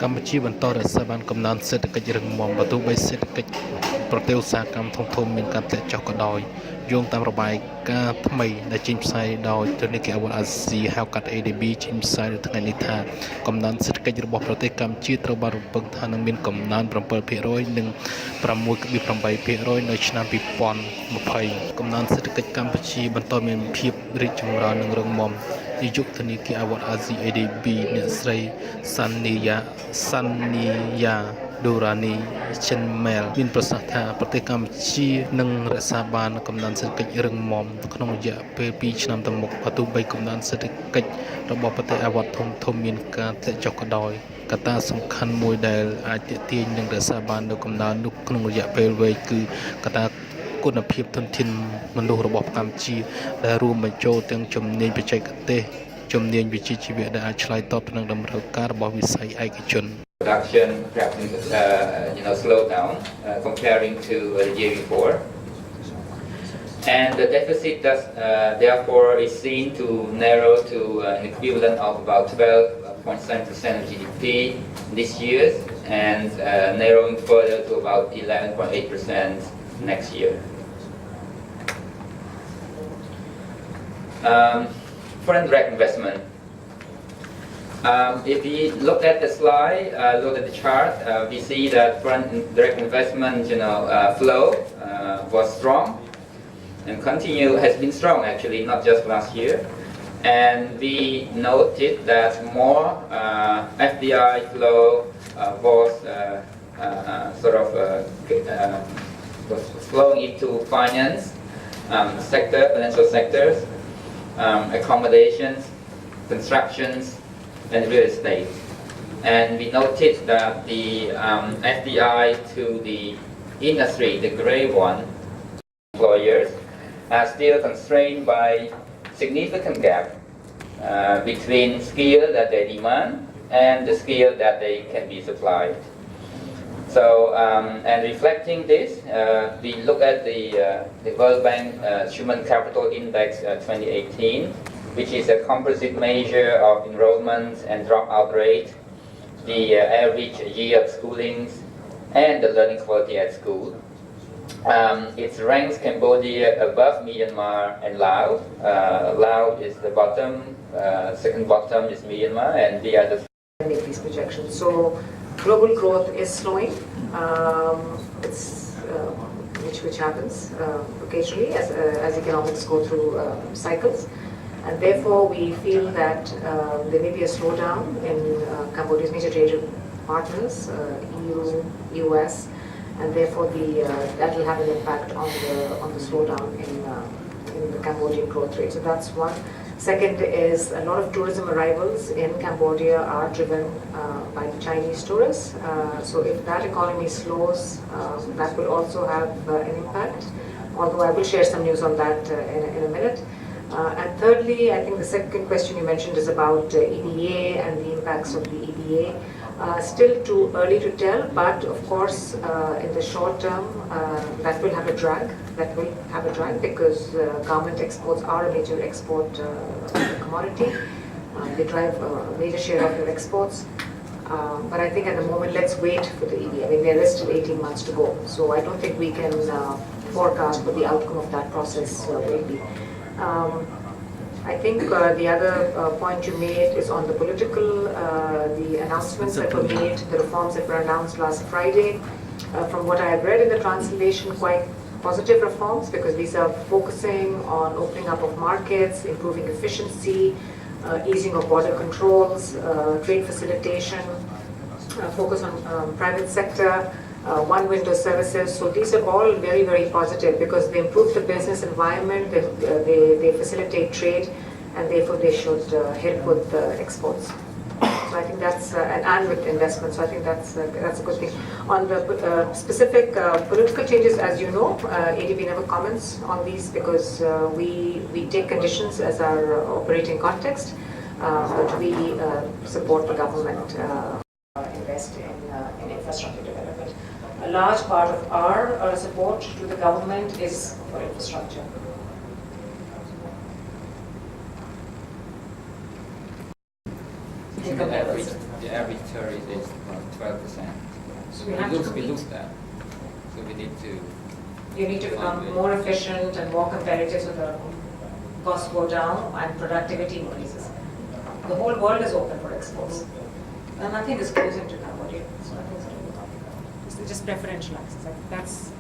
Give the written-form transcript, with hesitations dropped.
កម្ពុជាបន្តរក្សាបានកំណើនសេដ្ឋកិច្ចរឹងមាំបើទោះបីសេដ្ឋកិច្ចប្រទេសឧស្សាហកម្មធំៗមានការធ្លាក់ចុះក៏ដោយយោងតាមរបាយការណ៍ថ្មីដែលចេញផ្សាយដោយធនាគារអាវុធអាស៊ីហៅកាត់ ADB ចេញផ្សាយនៅថ្ងៃនេះថាកំណើនសេដ្ឋកិច្ចរបស់ប្រទេសកម្ពុជាត្រូវបានរំពឹងថានឹងមានកំណើន 7% និង 6.8% នៅឆ្នាំ 2020 កំណើនសេដ្ឋកិច្ចកម្ពុជាបន្តមានភាពរីកចម្រើននិងរឹងមាំនាយកធនាគារអាវុធអាស៊ី ADB អ្នកស្រី Sunniya Durrani-Jamal មានប្រសាសន៍ថាប្រទេសកម្ពុជានឹងរក្សាបានកំណើនសេដ្ឋកិច្ចរឹងមាំក្នុងរយៈពេល2ឆ្នាំទៅមុខបើទោះបីកំណើនសេដ្ឋកិច្ចរបស់ប្រទេសអាវុធធំៗមានការធ្លាក់ចុះក៏ដោយកត្តាសំខាន់មួយដែលអាចទាក់ទាញនិងរក្សាបាននូវកំណើននោះក្នុងរយៈពេលវែងគឺកត្តាគុណភាពធនធានមនុស្សរបស់កម្ពុជាដែលរួមបញ្ចូលទាំងជំនាញបច្ចេកទេសជំនាញវិជ្ជាជីវៈដែលអាចឆ្លើយតបទៅនឹងតម្រូវការរបស់វិស័យឯកជន Production slowed down comparing to the year before, and the deficit therefore is seen to narrow to an equivalent of about 12.7% of GDP this year, and narrowing further to about 11.8% next year. Foreign direct investment. If we look at the slide, look at the chart, we see that foreign direct investment, flow was strong and has been strong actually, not just last year. And we noted that more FDI flow was was flowing into finance sector, financial sectors, accommodations, constructions, and real estate. And we noted that the FDI to the industry, the grey one, employers, are still constrained by significant gap between skill that they demand and the skill that they can be supplied. So, and reflecting this, we look at the World Bank Human Capital Index 2018, which is a composite measure of enrollment and dropout rate, the average year of schoolings, and the learning quality at school. It ranks Cambodia above Myanmar and Laos. Laos is the bottom, second bottom is Myanmar, and the other. Make these projections. So global growth is slowing. Which happens occasionally as economics go through cycles. And therefore, we feel that there may be a slowdown in Cambodia's major trade partners, EU, US, and therefore that will have an impact on the slowdown in the Cambodian growth rate. So that's one. Second is a lot of tourism arrivals in Cambodia are driven by the Chinese tourists. So if that economy slows, that will also have an impact. Although I will share some news on that in a minute. And thirdly, I think the second question you mentioned is about EBA and the impacts of the EBA. Still too early to tell, but of course, in the short term, that will have a drag. Because government exports are a major export commodity. They drive a major share of your exports. But I think at the moment, let's wait for the EBA. I mean, there is still 18 months to go. So I don't think we can forecast what the outcome of that process will be. I think the other point you made is on the political, the announcements that were made, the reforms that were announced last Friday. From what I have read in the translation, quite positive reforms because these are focusing on opening up of markets, improving efficiency, easing of border controls, trade facilitation, focus on private sector, one window services. So these are all very, very positive because they improve the business environment, they facilitate trade, and therefore they should help with exports. So I think that's and with investment. So I think that's a good thing. On the specific political changes, as you know, ADB never comments on these because we take conditions as our operating context, but we support the government invest in infrastructure development. A large part of our support to the government is for infrastructure. The average tourist is about 12%. So we have to compete. lose that. So we need to. You need to become more efficient and more competitive so the costs go down and productivity increases. The whole world is open for exports. And nothing is closing to Cambodia. So nothing's really coming. It's just preferential access. That's